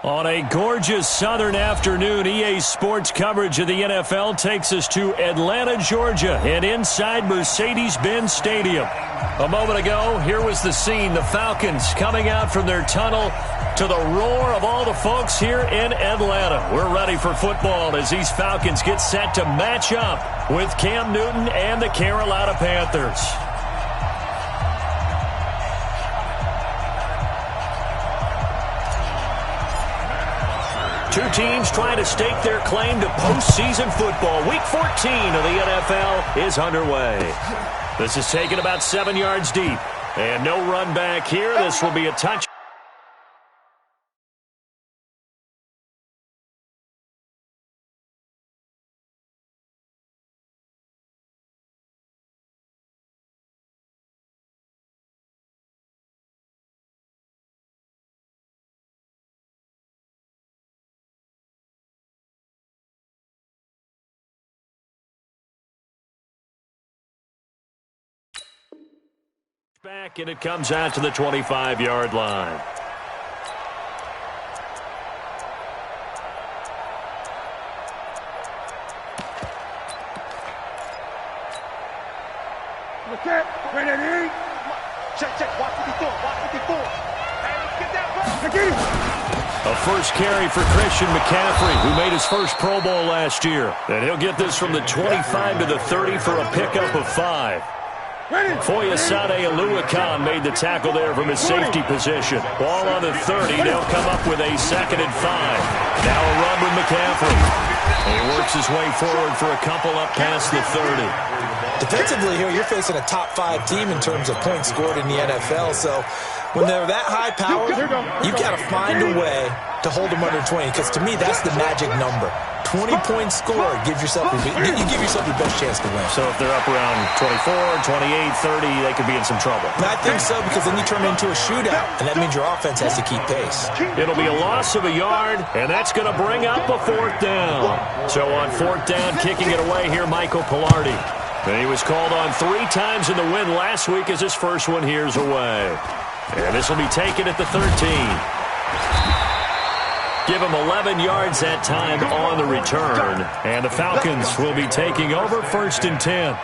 On a gorgeous southern afternoon, EA Sports coverage of the NFL takes us to Atlanta, Georgia, and inside Mercedes-Benz Stadium. A moment ago, here was the scene. The Falcons coming out from their tunnel to the roar of all the folks here in Atlanta. We're ready for football as these Falcons get set to match up with Cam Newton and the Carolina Panthers. Two teams trying to stake their claim to postseason football. Week 14 of the NFL is underway. This is taken about 7 yards deep. And no run back here. This will be a touch. Back, and it comes out to the 25-yard line. Okay, ready? Check. Watch 54. Hey, let's get that ball. A first carry for Christian McCaffrey, who made his first Pro Bowl last year. And he'll get this from the 25 to the 30 for a pickup of 5. Foyesade Oluwakan made the tackle there from his safety position. Ball on the 30. They'll come up with a 2nd and 5. Now a run with McCaffrey. And he works his way forward for a couple up past the 30. Defensively here, you're facing a top 5 team in terms of points scored in the NFL. So when they're that high powered, you've got to find a way to hold them under 20. Because to me, that's the magic number. 20 points scored, you give yourself your best chance to win. So if they're up around 24, 28, 30, they could be in some trouble. I think so, because then you turn it into a shootout, and that means your offense has to keep pace. It'll be a loss of a yard, and that's going to bring up a 4th down. So on 4th down, kicking it away here, Michael Pilardi. And he was called on 3 times in the win last week as his first one here's away. And this will be taken at the 13. Give him 11 yards that time on the return. And the Falcons will be taking over 1st and 10.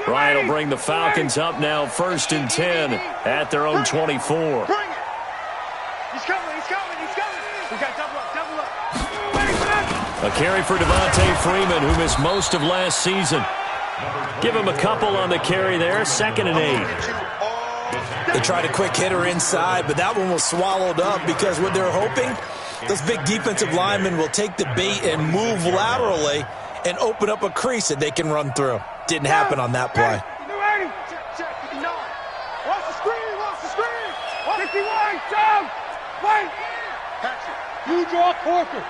Ryan will bring the Falcons up now 1st and 10 at their own 24. Bring it. He's coming. We got double up. A carry for Devontae Freeman, who missed most of last season. Give him a couple on the carry there, 2nd and 8. They tried a quick hitter inside, but that one was swallowed up because what they're hoping, those big defensive linemen will take the bait and move laterally and open up a crease that they can run through. Didn't happen on that play. Check, 59. Watch the screen. 51, down. Wait. Patrick, you draw Corker.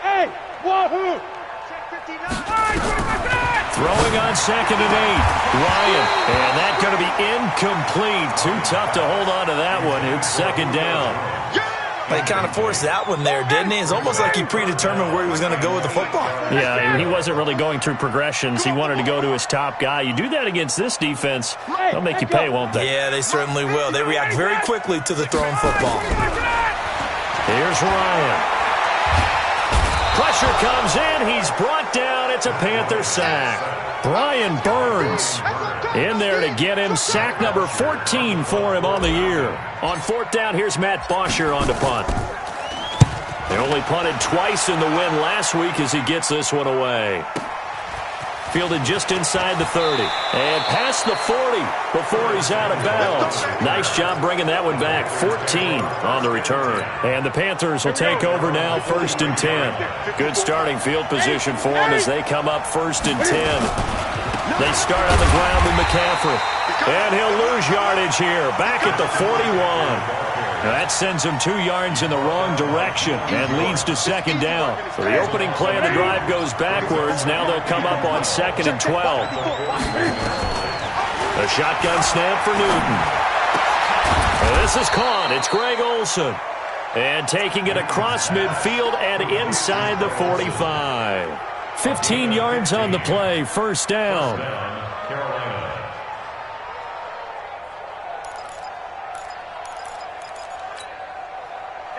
Hey, wahoo! Throwing on 2nd and 8. Ryan. And that's going to be incomplete. Too tough to hold on to that one. It's 2nd down. But he kind of forced that one there, didn't he? It's almost like he predetermined where he was going to go with the football. Yeah, he wasn't really going through progressions. He wanted to go to his top guy. You do that against this defense, they'll make you pay, won't they? Yeah, they certainly will. They react very quickly to the thrown football. Here's Ryan. Pressure comes in. He's brought down. It's a Panther sack. Brian Burns in there to get him. Sack number 14 for him on the year. On 4th down, here's Matt Bosher on to punt. They only punted twice in the win last week as he gets this one away. Fielded just inside the 30. And past the 40 before he's out of bounds. Nice job bringing that one back. 14 on the return. And the Panthers will take over now 1st and 10. Good starting field position for them as they come up 1st and 10. They start on the ground with McCaffrey. And he'll lose yardage here. Back at the 41. That sends him 2 yards in the wrong direction and leads to 2nd down. So the opening play of the drive goes backwards. Now they'll come up on 2nd and 12. A shotgun snap for Newton. And this is caught. It's Greg Olsen. And taking it across midfield and inside the 45. 15 yards on the play, first down.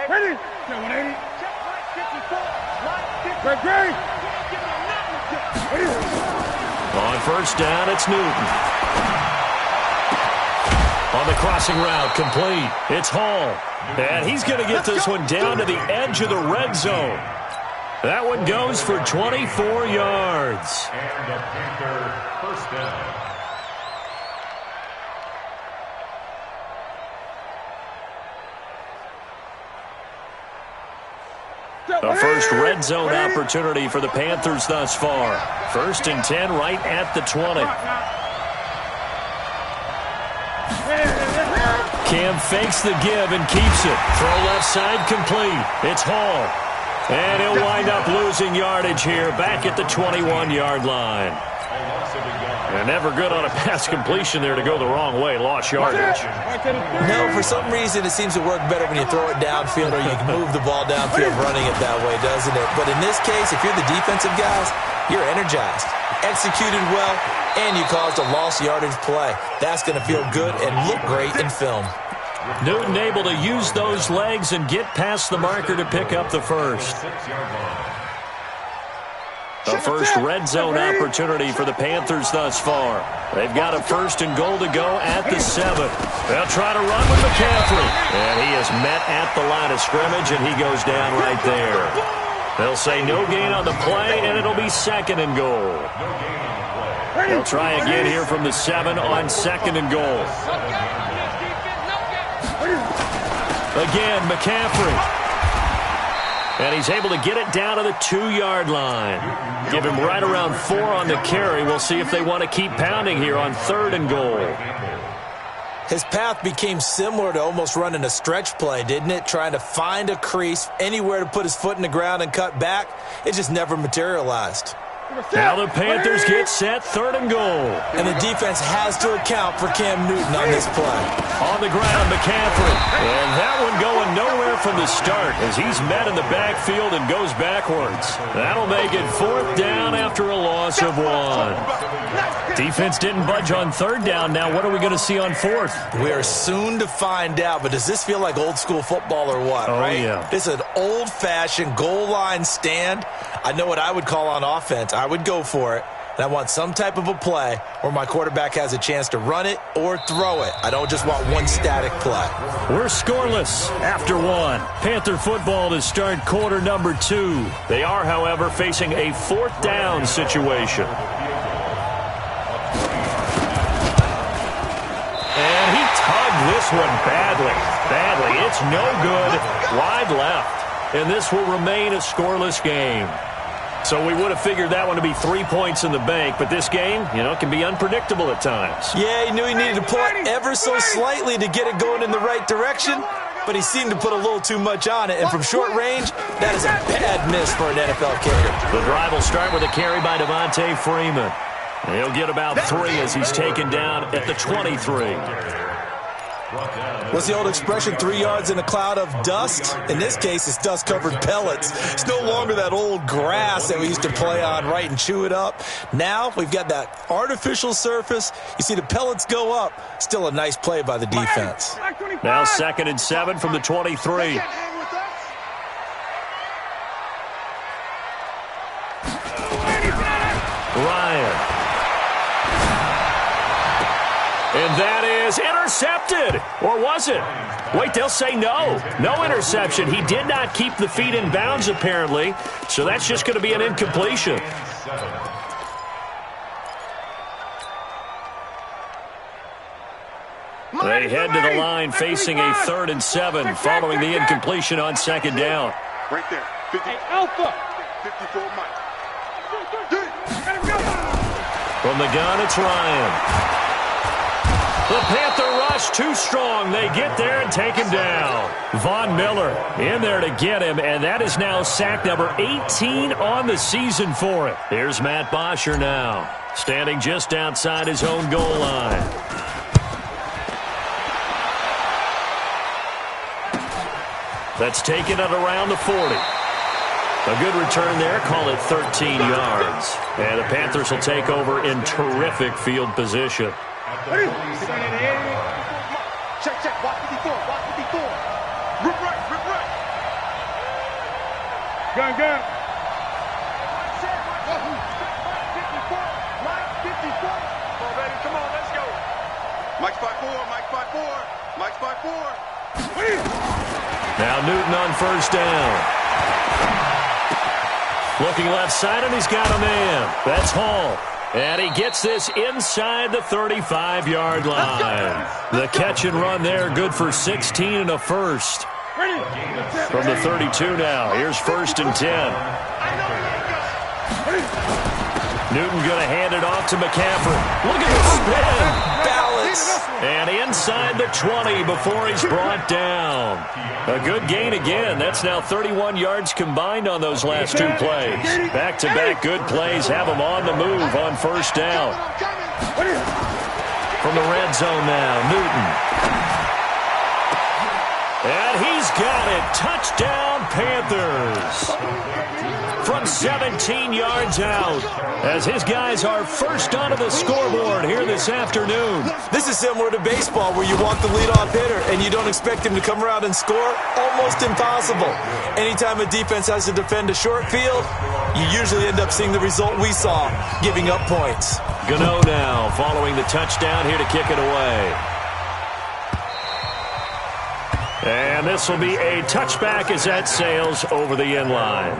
Ready? 180. On first down, it's Newton. On the crossing route, complete. It's Hall. And he's going to get this one down to the edge of the red zone. That one goes for 24 yards. And a Panther first down. The first red zone opportunity for the Panthers thus far. First and 10 right at the 20. Cam fakes the give and keeps it. Throw left side complete. It's Hall. And he'll wind up losing yardage here back at the 21-yard line. And never good on a pass completion there to go the wrong way. Lost yardage. No, for some reason it seems to work better when you throw it downfield or you can move the ball downfield running it that way, doesn't it? But in this case, if you're the defensive guys, you're energized, executed well, and you caused a lost yardage play. That's going to feel good and look great in film. Newton able to use those legs and get past the marker to pick up the first. The first red zone opportunity for the Panthers thus far. They've got a first and goal to go at the 7. They'll try to run with McCaffrey. And he is met at the line of scrimmage, and he goes down right there. They'll say no gain on the play, and it'll be second and goal. They'll try again here from the 7 on second and goal. Again, McCaffrey. And he's able to get it down to the 2-yard line. Give him right around 4 on the carry. We'll see if they want to keep pounding here on third and goal. His path became similar to almost running a stretch play, didn't it? Trying to find a crease, anywhere to put his foot in the ground and cut back. It just never materialized. Now the Panthers get set, third and goal. And the defense has to account for Cam Newton on this play. On the ground, McCaffrey. And that one going nowhere from the start as he's met in the backfield and goes backwards. That'll make it fourth down after a loss of 1. Defense didn't budge on third down. Now what are we going to see on fourth? We are soon to find out, but does this feel like old school football or what, right? Yeah. This is an old-fashioned goal line stand. I know what I would call on offense. I would go for it. And I want some type of a play where my quarterback has a chance to run it or throw it. I don't just want one static play. We're scoreless after 1. Panther football to start quarter number 2. They are, however, facing a fourth down situation. And he tugged this one badly. It's no good. Wide left. And this will remain a scoreless game. So we would have figured that one to be 3 points in the bank, but this game, can be unpredictable at times. Yeah, he knew he needed to pull it ever so slightly to get it going in the right direction, but he seemed to put a little too much on it. And from short range, that is a bad miss for an NFL kicker. The drive will start with a carry by Devontae Freeman. He'll get about 3 as he's taken down at the 23. What's the old expression, 3 yards in a cloud of dust? In this case, it's dust-covered pellets. It's no longer that old grass that we used to play on, right, and chew it up. Now we've got that artificial surface. You see the pellets go up. Still a nice play by the defense. Now second and 7 from the 23. Ryan. And that is intercepted. Or was it? Wait, they'll say no. No interception. He did not keep the feet in bounds, apparently. So that's just going to be an incompletion. They head to the line facing a 3rd and 7 following the incompletion on second down. Right there. 50. Hey, Alpha. 54 Mike. From the gun, it's Ryan. The Panther rush too strong. They get there and take him down. Von Miller in there to get him, and that is now sack number 18 on the season for it. Here's Matt Bosher now, standing just outside his own goal line. That's taken at around the 40. A good return there. Call it 13 yards. And the Panthers will take over in terrific field position. Check, check. Watch 54. Watch 54. Rip right. Rip right. Gun. 54. Mike 54. Come on, baby. Come on. Let's go. Mike's 5-4. Mike's 5-4. Mike's 5-4. Now Newton on first down. Looking left side, and he's got a man. That's Hall. And he gets this inside the 35-yard line. The catch and run there, good for 16 and a first. From the 32 now, here's 1st and 10. Newton going to hand it off to McCaffrey. Look at the spin. Balance. And inside the 20 before he's brought down. A good gain again. That's now 31 yards combined on those last 2 plays. Back-to-back good plays have him on the move on first down. From the red zone now, Newton. And he's got it. Touchdown, Panthers. From 17 yards out, as his guys are first onto the scoreboard here this afternoon. This is similar to baseball where you want the leadoff hitter and you don't expect him to come around and score. Almost impossible. Anytime a defense has to defend a short field, you usually end up seeing the result we saw, giving up points. Gano now following the touchdown here to kick it away. And this will be a touchback as that sails over the end line.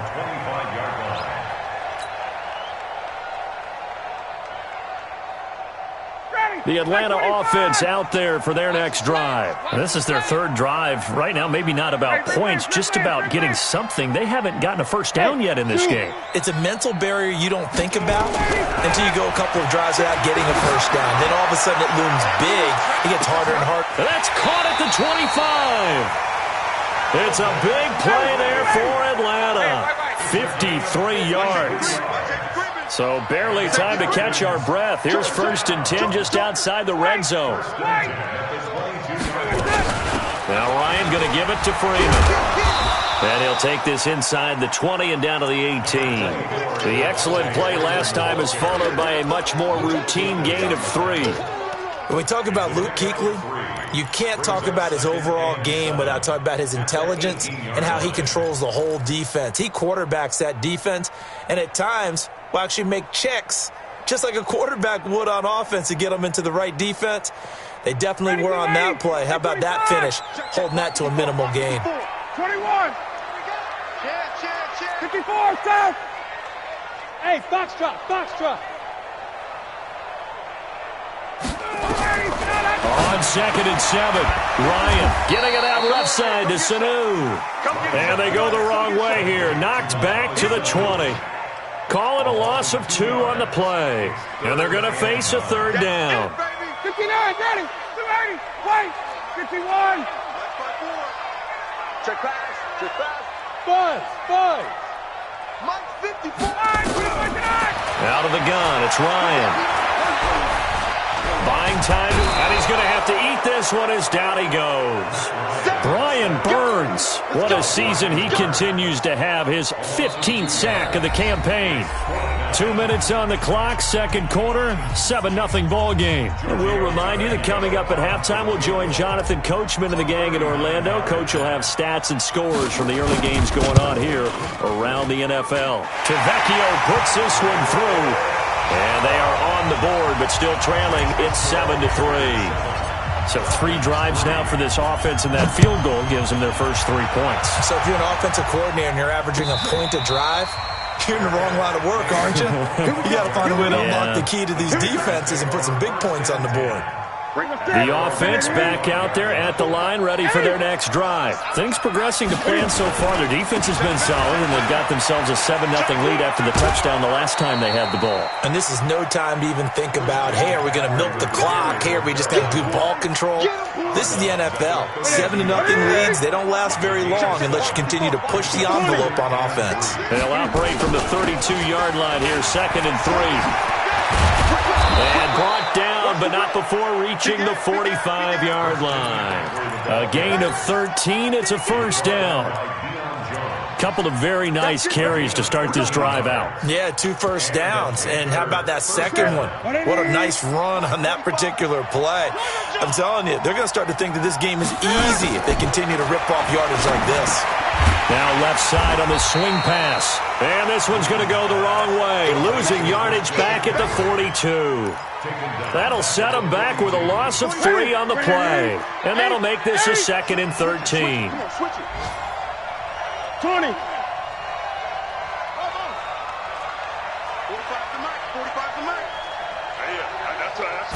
The Atlanta offense out there for their next drive. This is their 3rd drive. Right now, maybe not about points, just about getting something. They haven't gotten a first down yet in this game. It's a mental barrier you don't think about until you go a couple of drives without getting a first down. Then all of a sudden it looms big. It gets harder and harder. That's caught at the 25. It's a big play there for Atlanta. 53 yards. So barely time to catch our breath. Here's 1st and 10 just outside the red zone. Now Ryan going to give it to Freeman. And he'll take this inside the 20 and down to the 18. The excellent play last time is followed by a much more routine gain of 3. When we talk about Luke Kuechly, you can't talk about his overall game without talking about his intelligence and how he controls the whole defense. He quarterbacks that defense, and at times will actually make checks, just like a quarterback would on offense to get them into the right defense. They definitely were on that play. How about that finish, holding that to a minimal gain. 21. 54, south. Hey, Foxtrot. On 2nd and 7, Ryan getting it out left side to Sanu. And they go the wrong way here. Knocked back to the 20. Call it a loss of 2 on the play. And they're going to face a 3rd down. 59, ready. 280, wait. 51. Check pass. Five. Mike 54. Out of the gun, it's Ryan. Buying time, and he's going to have to eat this one as down he goes. Brian Burns, what a season he continues to have, his 15th sack of the campaign. 2 minutes on the clock, 2nd quarter, 7-0 ball game. And we'll remind you that coming up at halftime, we'll join Jonathan Coachman and the gang in Orlando. Coach will have stats and scores from the early games going on here around the NFL. Tavecchio puts this one through. And they are on the board, but still trailing. It's 7-3. So 3 drives now for this offense, and that field goal gives them their first 3 points. So if you're an offensive coordinator and you're averaging a point a drive, you're in the wrong line of work, aren't you? You got to find a way to unlock the key to these defenses and put some big points on the board. The offense back out there at the line, ready for their next drive. Things progressing to plan so far. Their defense has been solid, and they've got themselves a 7-0 lead after the touchdown the last time they had the ball. And this is no time to even think about, hey, are we going to milk the clock? Hey, are we just going to do ball control? This is the NFL. 7-0 leads, they don't last very long unless you continue to push the envelope on offense. They'll operate from the 32-yard line here, 2nd and 3. And brought down, but not before reaching the 45-yard line. A gain of 13. It's a first down. Couple of very nice carries to start this drive out. Yeah, 2 first downs. And how about that second one? What a nice run on that particular play. I'm telling you, they're going to start to think that this game is easy if they continue to rip off yardage like this. Now left side on the swing pass. And this one's going to go the wrong way. Losing yardage back at the 42. That'll set them back with a loss of 3 on the play. And that'll make this a 2nd and 13. 20. 45 to Mike. That's right.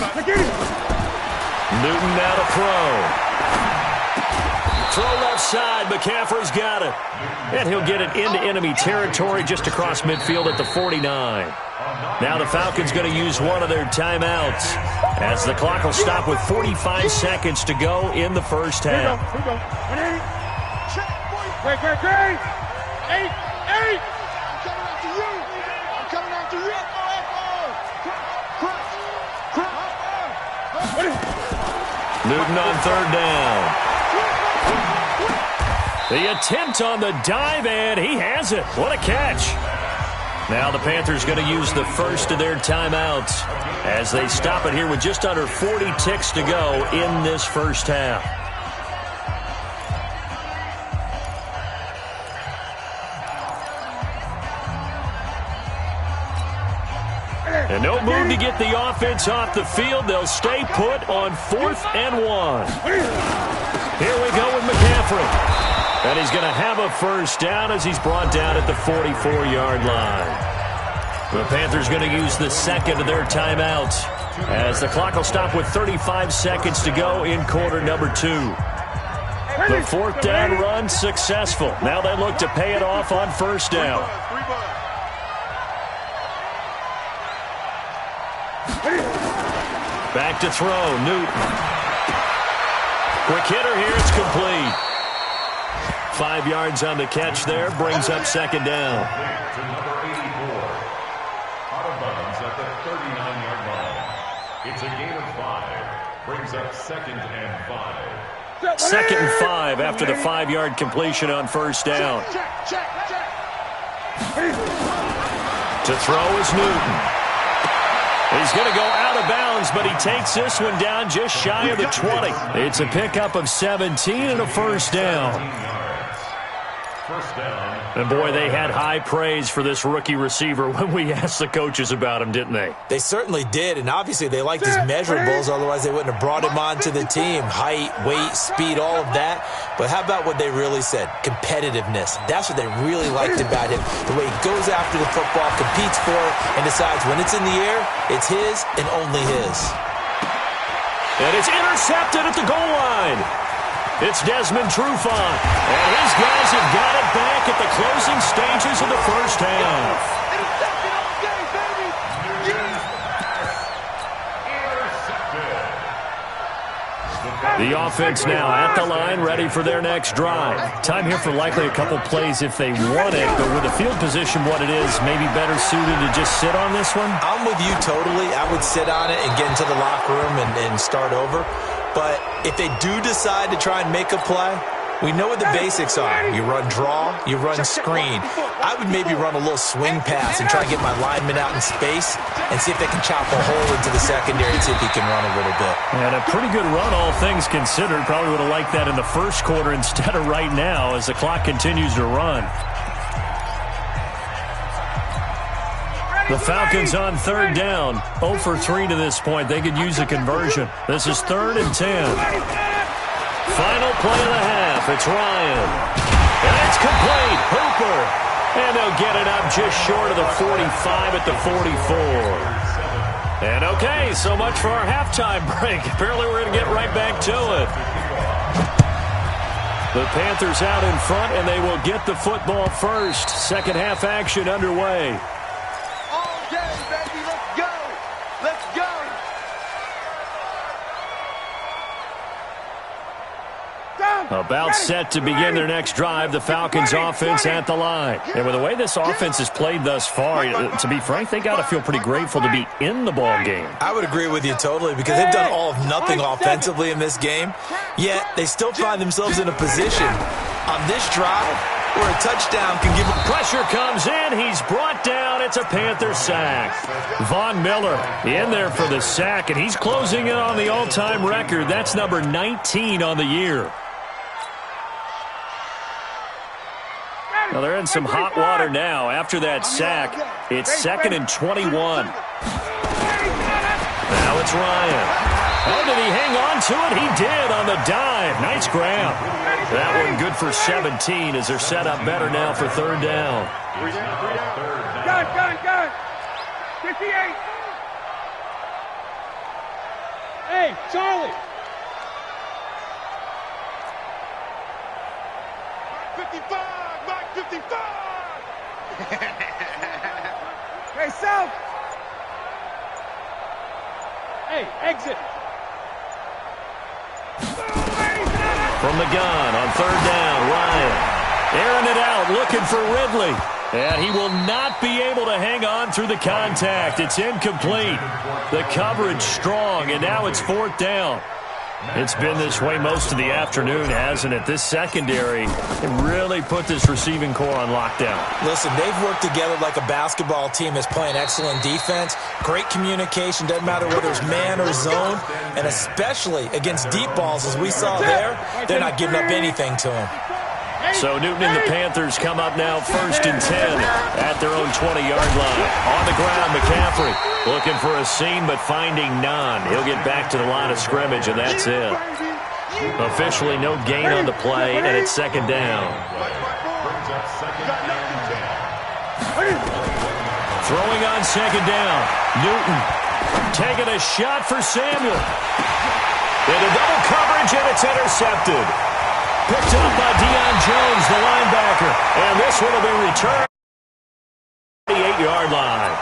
Newton now to throw. Throw left side. McCaffrey's got it. And he'll get it into enemy territory just across midfield at the 49. Now the Falcons going to use one of their timeouts as the clock will stop with 45 seconds to go in the first half. Here we go. Great. 8. I'm coming after you. Newton on 3rd down. The attempt on the dive, and he has it. What a catch. Now the Panthers going to use the first of their timeouts as they stop it here with just under 40 ticks to go in this first half. And no move to get the offense off the field. They'll stay put on 4th and 1. Here we go with McCaffrey. And he's going to have a first down as he's brought down at the 44-yard line. The Panthers going to use the second of their timeouts as the clock will stop with 35 seconds to go in quarter number 2. The 4th down run successful. Now they look to pay it off on first down. Back to throw, Newton. Quick hitter here, it's complete. 5 yards on the catch there, brings up 2nd down. To number 84, out of bounds at the 39-yard line. It's a gain of 5, brings up 2nd and 5. 2nd and 5 after the 5-yard completion on first down. To throw is Newton. He's going to go out of bounds, but he takes this one down just shy of the 20. It's a pickup of 17 and a first down. And, boy, they had high praise for this rookie receiver when we asked the coaches about him, didn't they? They certainly did, and obviously they liked his measurables, otherwise they wouldn't have brought him onto the team. Height, weight, speed, all of that. But how about what they really said? Competitiveness. That's what they really liked about him. The way he goes after the football, competes for it, and decides when it's in the air, it's his and only his. And it's intercepted at the goal line. It's Desmond Trufant, and his guys have got it back at the closing stages of the first half. The offense now at the line, ready for their next drive. Time here for likely a couple plays if they want it, but with the field position what it is, maybe better suited to just sit on this one? I'm with you totally. I would sit on it and get into the locker room and start over. But if they do decide to try and make a play, we know what the basics are. You run draw, you run screen. I would maybe run a little swing pass and try to get my lineman out in space and see if they can chop a hole into the secondary and see if he can run a little bit. And a pretty good run, all things considered. Probably would have liked that in the first quarter instead of right now as the clock continues to run. The Falcons on 3rd down. 0 for 3 to this point. They could use a conversion. This is 3rd and 10. Final play of the half. It's Ryan. And it's complete. Hooper. And they'll get it up just short of the 45 at the 44. And okay, so much for our halftime break. Apparently we're going to get right back to it. The Panthers out in front, and they will get the football first. Second half action underway. About set to begin their next drive, the Falcons offense at the line. And with the way this offense has played thus far, to be frank, they got to feel pretty grateful to be in the ball game. I would agree with you totally because they've done all of nothing offensively in this game, yet they still find themselves in a position on this drive where a touchdown can give them. Pressure comes in. He's brought down. It's a Panther sack. Von Miller in there for the sack, and he's closing in on the all-time record. That's number 19 on the year. Now, they're in some hot water now. After that sack, it's 2nd and 21. Now it's Ryan. Oh, did he hang on to it? He did on the dive. Nice grab. That one good for 17 as they're set up better now for 3rd down. Got it. 58. Hey, Charlie. 55. 55! Hey, South! Hey, exit! From the gun on 3rd down, Ryan. Airing it out, looking for Ridley. And he will not be able to hang on through the contact. It's incomplete. The coverage strong, and now it's 4th down. It's been this way most of the afternoon, hasn't it? This secondary really put this receiving core on lockdown. Listen, they've worked together like a basketball team that's playing excellent defense. Great communication, doesn't matter whether it's man or zone. And especially against deep balls, as we saw there, they're not giving up anything to them. So Newton and the Panthers come up now 1st and 10 at their own 20-yard line. On the ground, McCaffrey looking for a seam but finding none. He'll get back to the line of scrimmage, and that's it. Officially no gain on the play, and it's 2nd down. Throwing on 2nd down. Newton taking a shot for Samuel. Into double coverage, and it's intercepted. Picked up by Deion Jones, the linebacker. And this one will be returned. 38-yard line.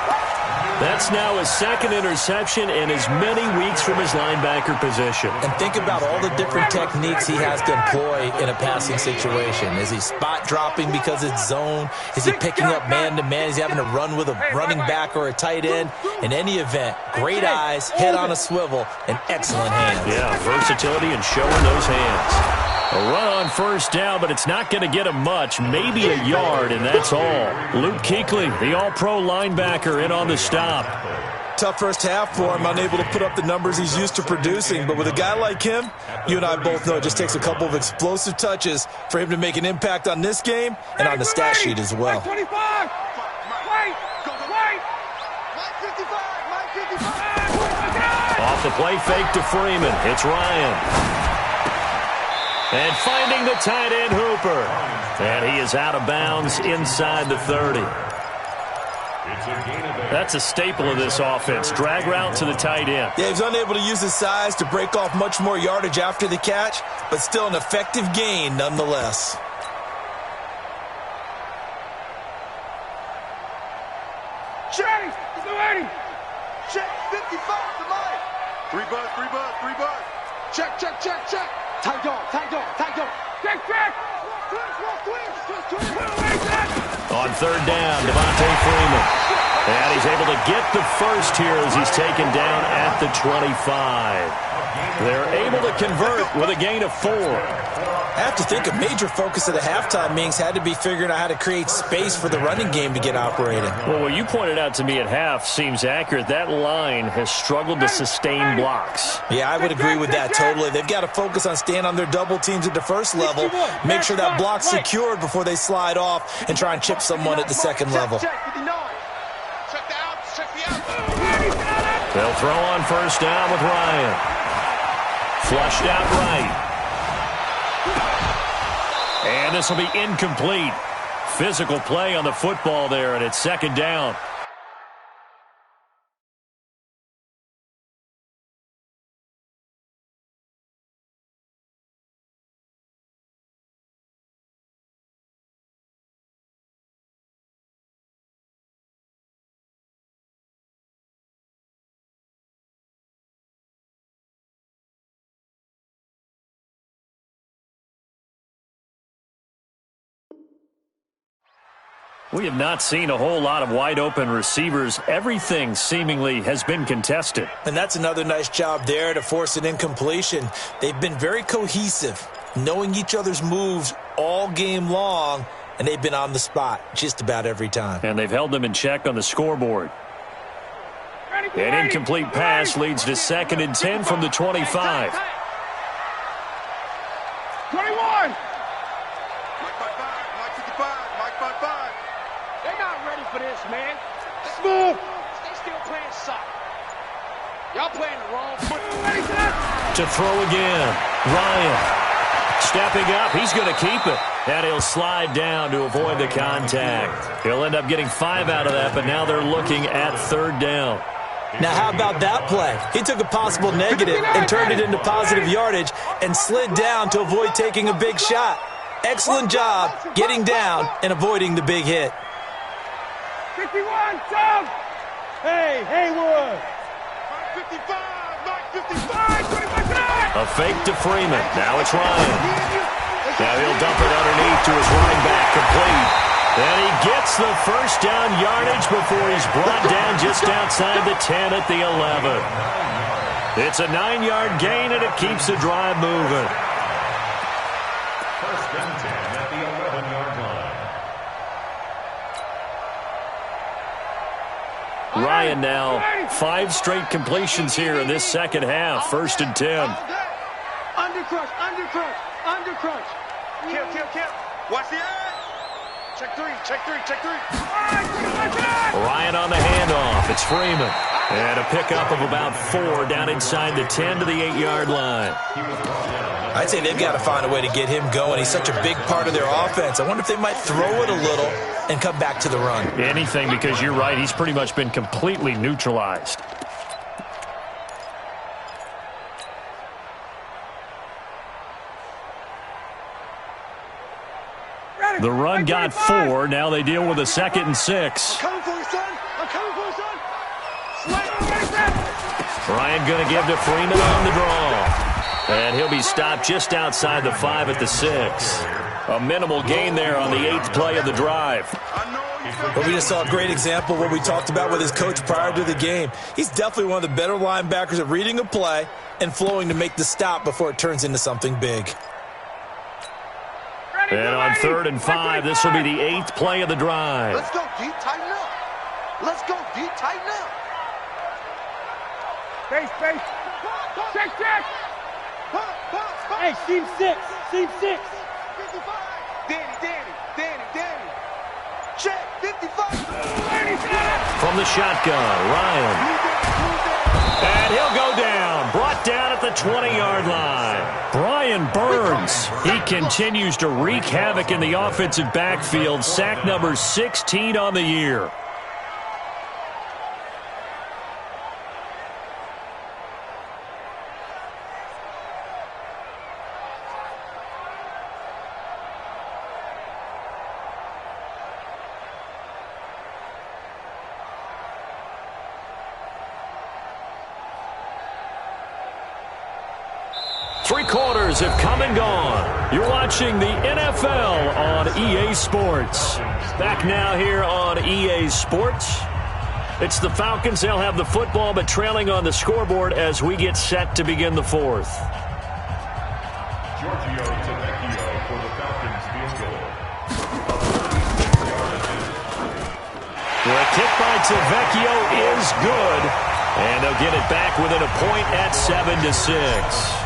That's now his 2nd interception in as many weeks from his linebacker position. And think about all the different techniques he has to employ in a passing situation. Is he spot dropping because it's zone? Is he picking up man-to-man? Is he having to run with a running back or a tight end? In any event, great eyes, head on a swivel, and excellent hands. Yeah, versatility and showing those hands. A run on 1st down, but it's not going to get him much. Maybe a yard, and that's all. Luke Kuechly, the all-pro linebacker, in on the stop. Tough first half for him, unable to put up the numbers he's used to producing. But with a guy like him, you and I both know it just takes a couple of explosive touches for him to make an impact on this game and on the stat sheet as well. 25! Wait! Off the play fake to Freeman. It's Ryan. And finding the tight end Hooper. And he is out of bounds inside the 30. That's a staple of this offense. Drag route to the tight end. Yeah, he's unable to use his size to break off much more yardage after the catch, but still an effective gain nonetheless. Chase! He's ready! Check! 55 to line! 3 buzz. Check. Tight dog. Check! On 3rd down, Devontae Freeman. And he's able to get the first here as he's taken down at the 25. They're able to convert with a gain of 4. I have to think a major focus of the halftime meetings had to be figuring out how to create space for the running game to get operating. Well, what you pointed out to me at half seems accurate. That line has struggled to sustain blocks. Yeah, I would agree with that totally. They've got to focus on staying on their double teams at the first level, make sure that block's secured before they slide off and try and chip someone at the second level. They'll throw on 1st down with Ryan. Flushed out right. And this will be incomplete. Physical play on the football there, and it's 2nd down. We have not seen a whole lot of wide-open receivers. Everything seemingly has been contested. And that's another nice job there to force an incompletion. They've been very cohesive, knowing each other's moves all game long, and they've been on the spot just about every time. And they've held them in check on the scoreboard. An incomplete pass leads to 2nd and 10 from the 25. 21! For this, man. Smooth. They still playing soccer. Y'all playing the wrong foot. To throw again. Ryan stepping up. He's going to keep it. And he'll slide down to avoid the contact. He'll end up getting 5 out of that, but now they're looking at 3rd down. Now, how about that play? He took a possible negative and turned it into positive yardage and slid down to avoid taking a big shot. Excellent job getting down and avoiding the big hit. 51, Tom! Hey, Haywood! 55, 55, 25, a fake to Freeman. Now it's Ryan. Now he'll dump it underneath to his running back, complete. And he gets the first down yardage before he's brought down just outside the 10 at the 11. It's a 9-yard gain, and it keeps the drive moving. First and 10 at the 11-yard line. Ryan now 5 straight completions here in this second half. 1st and 10. Undercrush, undercrush, undercrush. Kill. Watch the eye. Check 3. Ryan on the handoff. It's Freeman. And a pickup of about 4 down inside the 10 to the 8-yard line. I'd say they've got to find a way to get him going. He's such a big part of their offense. I wonder if they might throw it a little and come back to the run. Anything, because you're right. He's pretty much been completely neutralized. The run got 4. Now they deal with a 2nd and 6. I'm coming for you, son. Ryan going to give to Freeman on the draw. And he'll be stopped just outside the 5 at the 6. A minimal gain there on the 8th play of the drive. But we just saw a great example of what we talked about with his coach prior to the game. He's definitely one of the better linebackers at reading a play and flowing to make the stop before it turns into something big. And on 3rd and 5, this will be the 8th play of the drive. Let's go deep, tighten up. Let's go deep, tighten up. Space. Check. Hey, seam 6. Danny. Check, 55. From the shotgun, Ryan. And he'll go down. Brought down at the 20-yard line. Brian Burns. He continues to wreak havoc in the offensive backfield. Sack number 16 on the year. Three quarters have come and gone. You're watching the NFL on EA Sports. Back now here on EA Sports. It's the Falcons. They'll have the football, but trailing on the scoreboard as we get set to begin the 4th. Giorgio to Vecchio for the Falcons field goal. The kick by Tavecchio is good. And they'll get it back within a point at 7-6.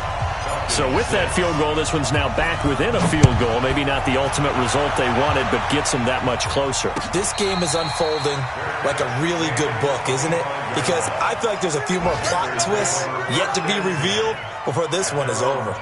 So with that field goal, this one's now back within a field goal. Maybe not the ultimate result they wanted, but gets them that much closer. This game is unfolding like a really good book, isn't it? Because I feel like there's a few more plot twists yet to be revealed before this one is over.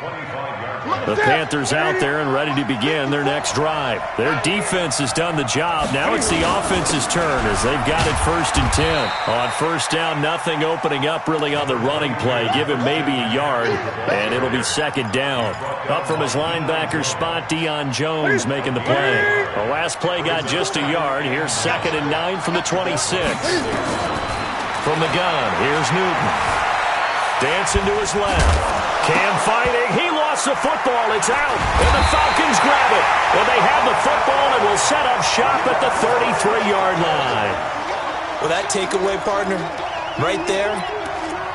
The Panthers out there and ready to begin their next drive. Their defense has done the job. Now it's the offense's turn as they've got it 1st and 10. On 1st down, nothing opening up really on the running play. Give him maybe a yard, and it'll be 2nd down. Up from his linebacker spot, Deion Jones making the play. The last play got just a yard. Here's 2nd and 9 from the 26. From the gun, here's Newton. Dancing to his left. Cam fighting. He lost lost the football. It's out. And the Falcons grab it. And they have the football and will set up shop at the 33-yard line. Well, that takeaway, partner, right there,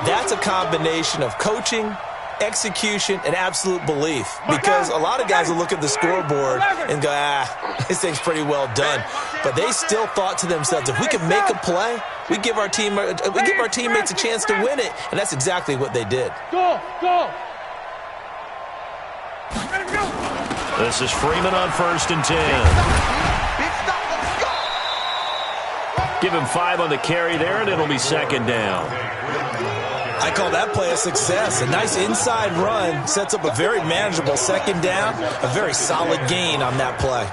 that's a combination of coaching, execution, and absolute belief. Because a lot of guys will look at the scoreboard and go, this thing's pretty well done. But they still thought to themselves, if we can make a play, we give our teammates a chance to win it. And that's exactly what they did. Go! This is Freeman on 1st and 10. Give him 5 on the carry there, and it'll be 2nd down. I call that play a success. A nice inside run sets up a very manageable 2nd down. A very solid gain on that play.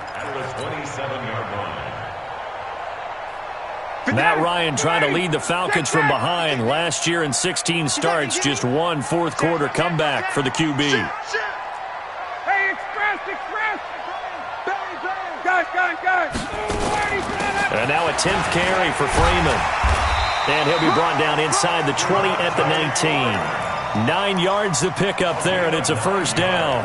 Matt Ryan trying to lead the Falcons from behind. Last year in 16 starts, just one fourth-quarter comeback for the QB. Hey, express! Guys! And now a 10th carry for Freeman. And he'll be brought down inside the 20 at the 19. 9 yards to pick up there, and it's a 1st down.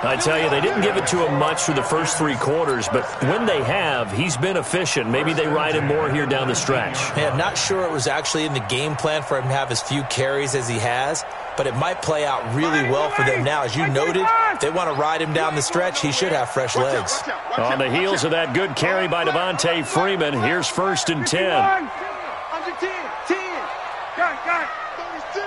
I tell you, they didn't give it to him much for the first 3 quarters, but when they have, he's been efficient. Maybe they ride him more here down the stretch. Hey, I'm not sure it was actually in the game plan for him to have as few carries as he has, but it might play out really well for them now. As you noted, if they want to ride him down the stretch, he should have fresh legs. On the heels of that good carry by Devontae Freeman, here's 1st and 10. Under 10. Guys. 36.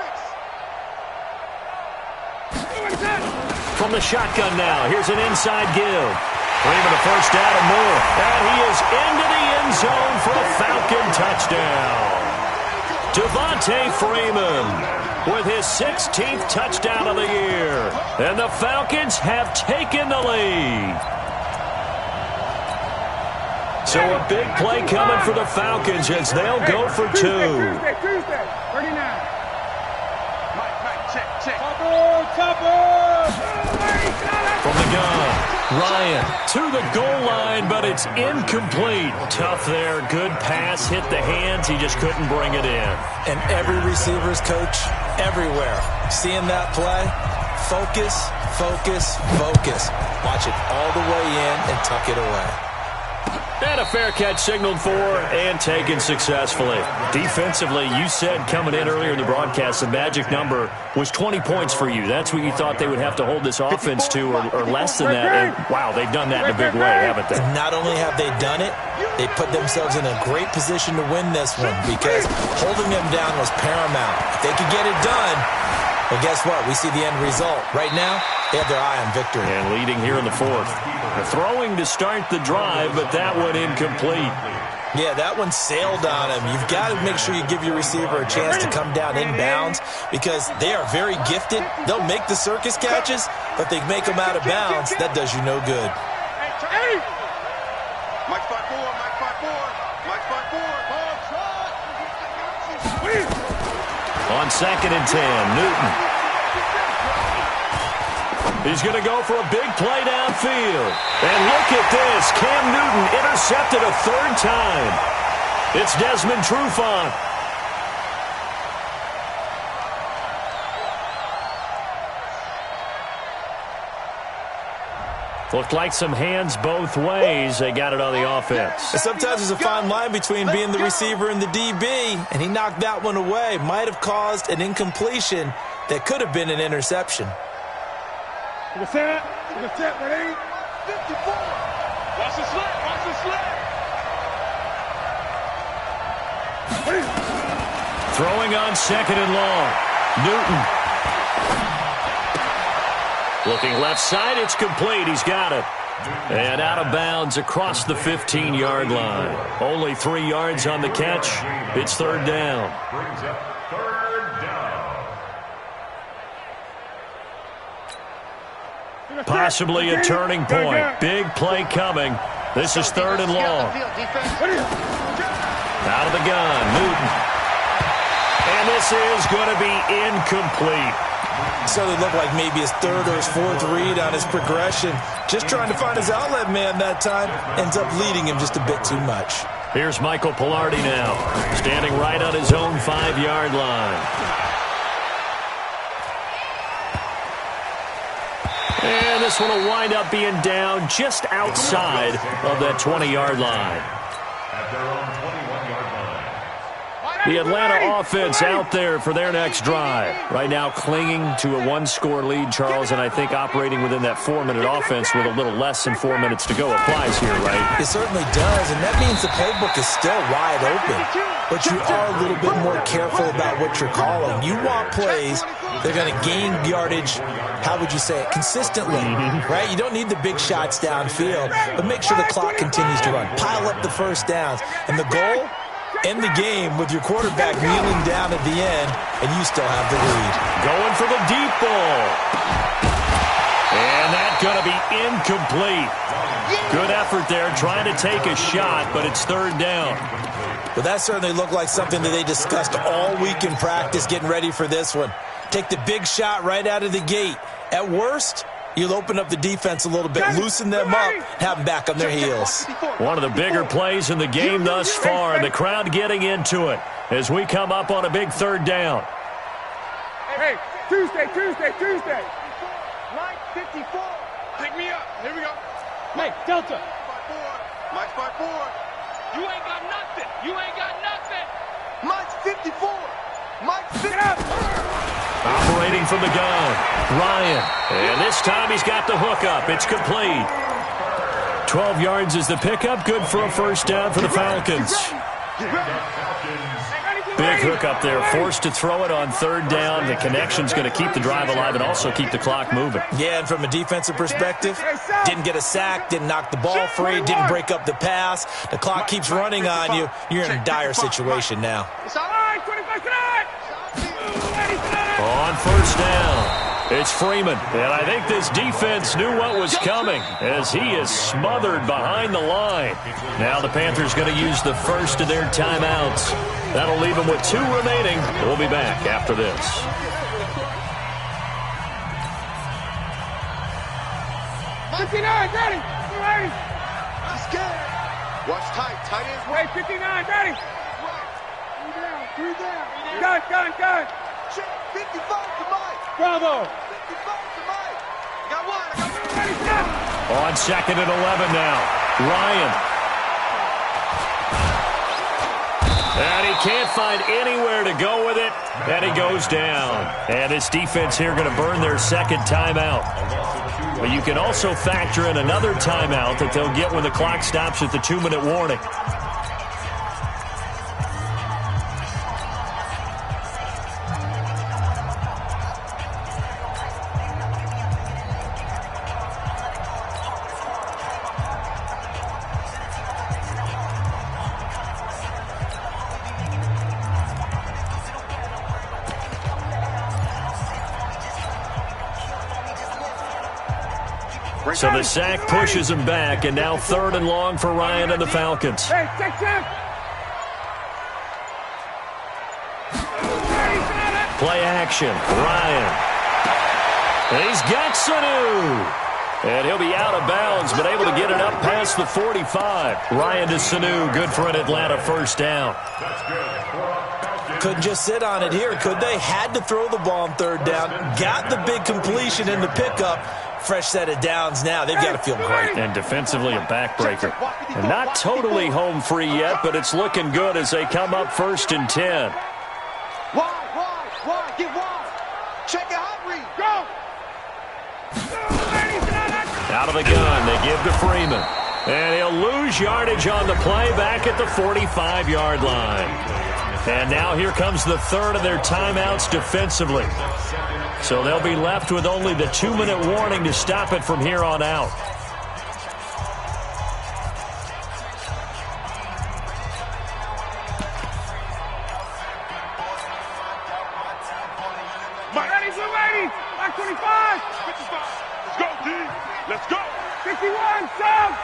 From the shotgun now, here's an inside give. Freeman a 1st down and more. And he is into the end zone for a Falcon touchdown. Devontae Freeman with his 16th touchdown of the year. And the Falcons have taken the lead. So a big play coming for the Falcons as they'll go for 2. Tuesday. 39. Mike, check. From the gun, Ryan to the goal line, but it's incomplete. Tough there. Good pass. Hit the hands. He just couldn't bring it in. And every receiver's coach, everywhere, seeing that play, focus. Watch it all the way in and tuck it away. And a fair catch signaled for and taken successfully. Defensively, you said coming in earlier in the broadcast, the magic number was 20 points for you. That's what you thought they would have to hold this offense to or less than that. And, wow, they've done that in a big way, haven't they? Not only have they done it, they put themselves in a great position to win this one because holding them down was paramount. If they could get it done, well, guess what? We see the end result. Right now, they have their eye on victory. And leading here in the 4th. They're throwing to start the drive, but that one incomplete. Yeah, that one sailed on him. You've got to make sure you give your receiver a chance to come down inbounds because they are very gifted. They'll make the circus catches, but they make them out of bounds. That does you no good. Mike 5-4. On 2nd and 10, Newton. He's going to go for a big play downfield. And look at this. Cam Newton intercepted a 3rd time. It's Desmond Trufant. Looked like some hands both ways. They got it on the offense. Sometimes there's a fine line between being the receiver and the DB, and he knocked that one away. Might have caused an incompletion that could have been an interception. Ready? 54. Watch the slip. Throwing on 2nd and long. Newton. Looking left side, it's complete. He's got it. And out of bounds across the 15-yard line. Only 3 yards on the catch. It's 3rd down. Brings up 3rd down. Possibly a turning point. Big play coming. This is 3rd and long. Out of the gun, Newton. And this is going to be incomplete. So it looked like maybe his 3rd or his 4th read on his progression. Just trying to find his outlet man that time. Ends up leading him just a bit too much. Here's Michael Pilardi now, standing right on his own 5-yard line. And this one will wind up being down just outside of that 20-yard line. At their own 21-yard line. The Atlanta offense out there for their next drive. Right now clinging to a one-score lead, Charles, and I think operating within that 4-minute offense with a little less than 4 minutes to go applies here, right? It certainly does, and that means the playbook is still wide open. But you are a little bit more careful about what you're calling. You want plays that are going to gain yardage, how would you say it, consistently, right? You don't need the big shots downfield, but make sure the clock continues to run. Pile up the first downs. And the goal? End the game with your quarterback kneeling down at the end, and you still have the lead. Going for the deep ball. And that's going to be incomplete. Good effort there, trying to take a shot, but it's third down. But that certainly looked like something that they discussed all week in practice, getting ready for this one. Take the big shot right out of the gate. At worst, you'll open up the defense a little bit, loosen them up, have them back on their heels. One of the bigger plays in the game thus far, and the crowd getting into it as we come up on a big third down. Hey, Tuesday. Line 54. Pick me up. Here we go. Hey, Delta. Mike's 5-4. You ain't got nothing. Mike's 54. Mike's 50. Operating from the gun, Ryan. And this time he's got the hookup. It's complete. 12 yards is the pickup. Good for a first down for the Falcons. Big hookup there. Forced to throw it on third down. The connection's going to keep the drive alive and also keep the clock moving. Yeah, and from a defensive perspective, didn't get a sack, didn't knock the ball free, didn't break up the pass. The clock keeps running on you. You're in a dire situation now. On first down, it's Freeman. And I think this defense knew what was coming as he is smothered behind the line. Now the Panthers going to use the first of their timeouts. That'll leave them with 2 remaining. We'll be back after this. Daddy. He's scared. Watch tight. Tight ends. Wait, 59, Daddy. 3 down. Gun. 55 to Mike. Bravo. 55 to Mike. I got one. On second and 11 now, Ryan. And he can't find anywhere to go with it, and he goes down. And this defense here going to burn their second timeout. But you can also factor in another timeout that they'll get when the clock stops at the 2-minute warning. So the sack pushes him back, and now 3rd and long for Ryan and the Falcons. Hey, check. Play action, Ryan. And he's got Sanu. And he'll be out of bounds, but able to get it up past the 45. Ryan to Sanu, good for an Atlanta first down. Couldn't just sit on it here, could they? Had to throw the ball on third down. Got the big completion in the pickup. Fresh set of downs now. They've got to feel great. And defensively a backbreaker. And not totally home free yet, but it's looking good as they come up 1st and 10. Wide. Get wide. Check it out, Reed. Go. Out of the gun, they give to Freeman. And he'll lose yardage on the play back at the 45-yard line. And now here comes the 3rd of their timeouts defensively. So they'll be left with only the 2-minute warning to stop it from here on out. Back 25. 55. Let's go, D. Let's go. 51, sub.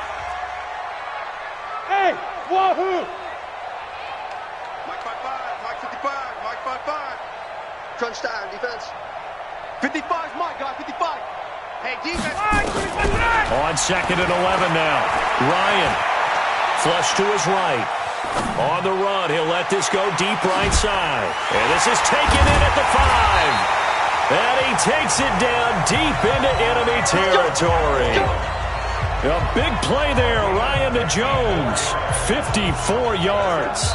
Hey, wahoo. Mike 5-5. Mike 55. Mike 5-5. Crunch time, defense. 55 is Mike, guys. 55. Hey, defense. On 2nd and 11 now. Ryan. Flush to his right. On the run, he'll let this go deep right side. And this is taken in at the 5. And he takes it down deep into enemy territory. A big play there, Ryan to Jones. 54 yards.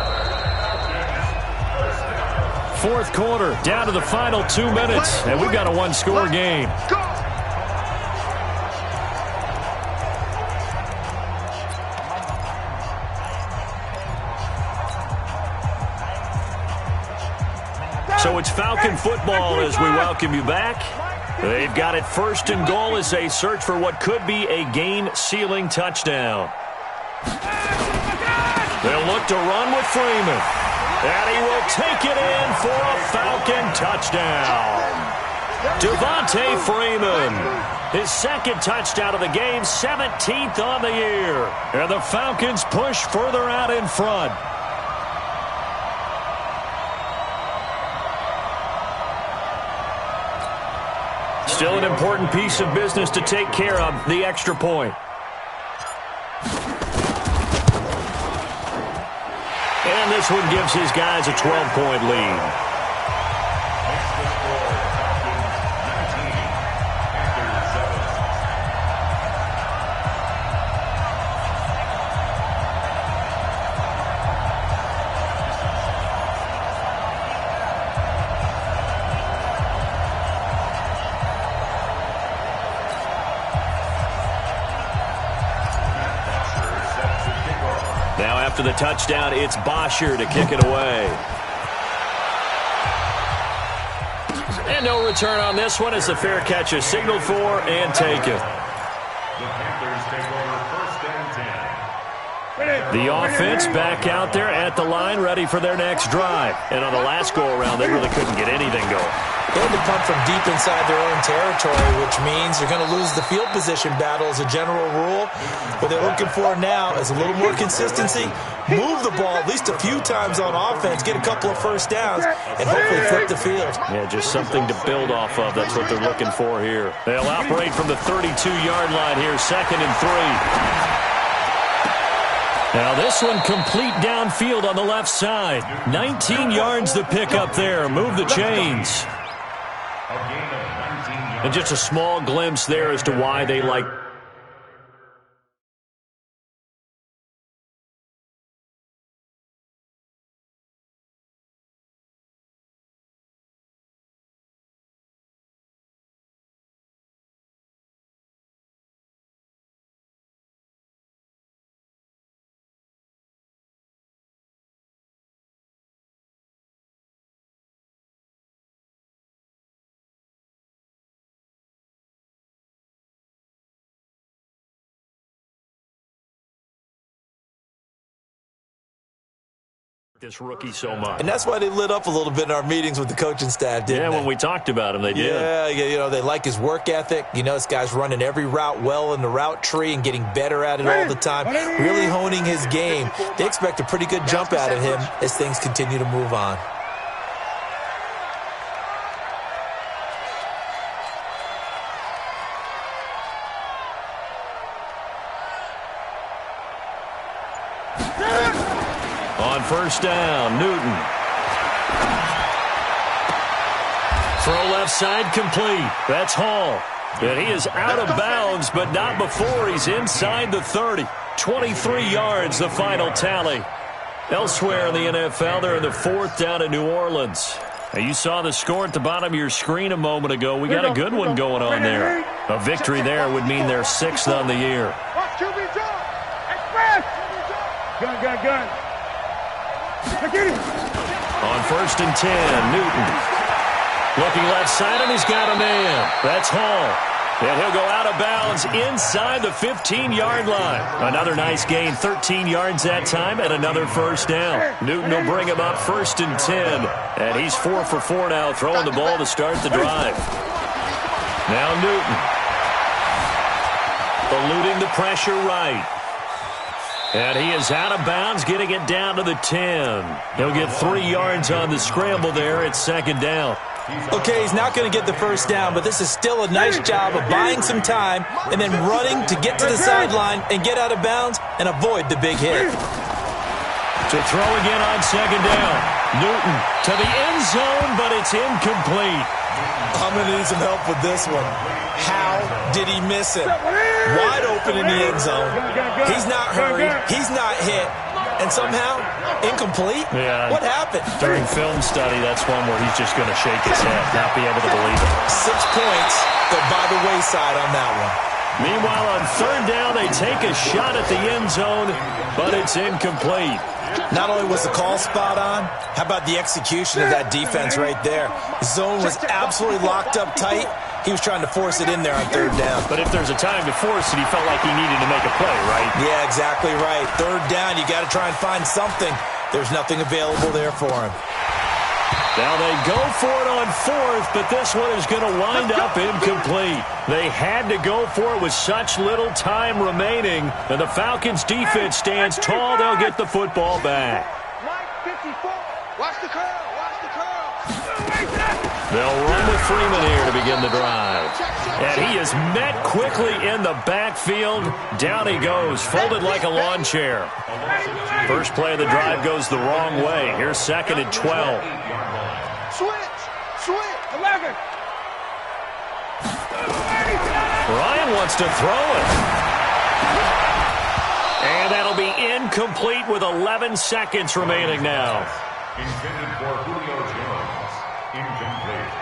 Fourth quarter, down to the final 2 minutes, and we've got a one-score game. So it's Falcon football as we welcome you back. They've got it first and goal as they search for what could be a game-sealing touchdown. They'll look to run with Freeman. And he will take it in for a Falcon touchdown. Devontae Freeman, his second touchdown of the game, 17th on the year. And the Falcons push further out in front. Still an important piece of business to take care of, the extra point. And this one gives his guys a 12-point lead. Now after the touchdown, it's Bosher to kick it away. And no return on this one as the fair catch is signaled for and taken. The Panthers take over first and 10. The offense back out there at the line, ready for their next drive. And on the last go-around, they really couldn't get anything going. They had to punt from deep inside their own territory, which means you're going to lose the field position battle as a general rule. What they're looking for now is a little more consistency, move the ball at least a few times on offense, get a couple of first downs, and hopefully flip the field. Yeah, just something to build off of. That's what they're looking for here. They'll operate from the 32-yard line here, 2nd and 3. Now this one complete downfield on the left side. 19 yards to pick up there. Move the chains. And just a small glimpse there as to why they like this rookie so much. And that's why they lit up a little bit in our meetings with the coaching staff, didn't they? Yeah, when we talked about him, they did. Yeah, you know, they like his work ethic. You know, this guy's running every route well in the route tree and getting better at it all the time, really honing his game. They expect a pretty good jump out of him as things continue to move on. On first down, Newton. Throw left side complete. That's Hall. And he is out of bounds, but not before he's inside the 30. 23 yards, the final tally. Elsewhere in the NFL, they're in the 4th down in New Orleans. Now, you saw the score at the bottom of your screen a moment ago. We got a good one going on there. A victory there would mean they're 6th on the year. Gun. On first and 10, Newton. Looking left side, and he's got a man. That's Hall. And he'll go out of bounds inside the 15-yard line. Another nice gain, 13 yards that time, and another first down. Newton will bring him up 1st and 10. And he's 4 for 4 now, throwing the ball to start the drive. Now Newton. Eluding the pressure right. And he is out of bounds, getting it down to the 10. He'll get 3 yards on the scramble there. It's 2nd down. Okay, he's not going to get the first down, but this is still a nice job of buying some time and then running to get to the sideline and get out of bounds and avoid the big hit. To throw again on 2nd down. Newton to the end zone, but it's incomplete. I'm going to need some help with this one. How did he miss it? Wide open in the end zone. He's not hurried. He's not hit. And somehow, incomplete? Yeah. What happened? During film study, that's one where he's just going to shake his head, not be able to believe it. 6 points go by the wayside on that one. Meanwhile, on third down, they take a shot at the end zone, but it's incomplete. Not only was the call spot on, how about the execution of that defense right there? The zone was absolutely locked up tight. He was trying to force it in there on third down. But if there's a time to force it, he felt like he needed to make a play, right? Yeah, exactly right. Third down, you got to try and find something. There's nothing available there for him. Now they go for it on fourth, but this one is going to wind up incomplete. They had to go for it with such little time remaining, and the Falcons' defense stands tall. They'll get the football back. Watch the curl. Watch the curl. They'll run with Freeman here to begin the drive. And he is met quickly in the backfield. Down he goes, folded like a lawn chair. First play of the drive goes the wrong way. Here's second and 12. Switch. 11. Ryan wants to throw it. And that'll be incomplete with 11 seconds remaining now. Intended for Julio Jones. Incomplete.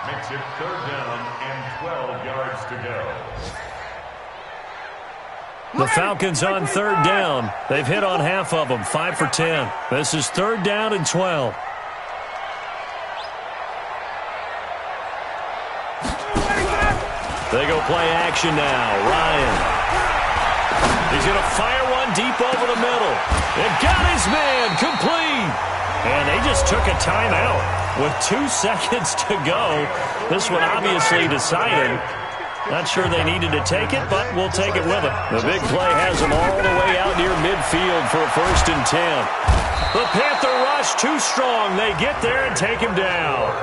Makes it third down and 12 yards to go. The Falcons on third down. They've hit on half of them, 5 for 10. This is third down and 12. They go play action now. Ryan. He's going to fire one deep over the middle. It got his man complete. And they just took a timeout with 2 seconds to go. This one obviously decided. Not sure they needed to take it, but we'll take it with them. The big play has them all the way out near midfield for a first and 10. The Panther rush too strong. They get there and take him down.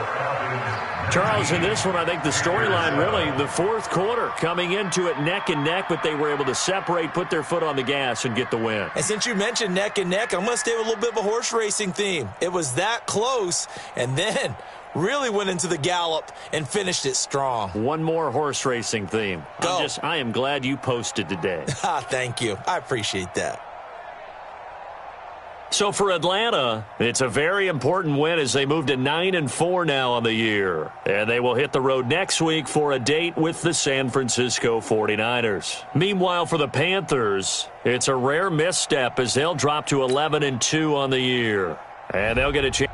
Charles, in this one, I think the storyline really, the fourth quarter, coming into it neck and neck, but they were able to separate, put their foot on the gas, and get the win. And since you mentioned neck and neck, I'm going to stay with a little bit of a horse racing theme. It was that close, and then really went into the gallop and finished it strong. One more horse racing theme. Go. I am glad you posted today. Thank you. I appreciate that. So for Atlanta, it's a very important win as they move to 9-4 now on the year. And they will hit the road next week for a date with the San Francisco 49ers. Meanwhile, for the Panthers, it's a rare misstep as they'll drop to 11-2 on the year. And they'll get a chance.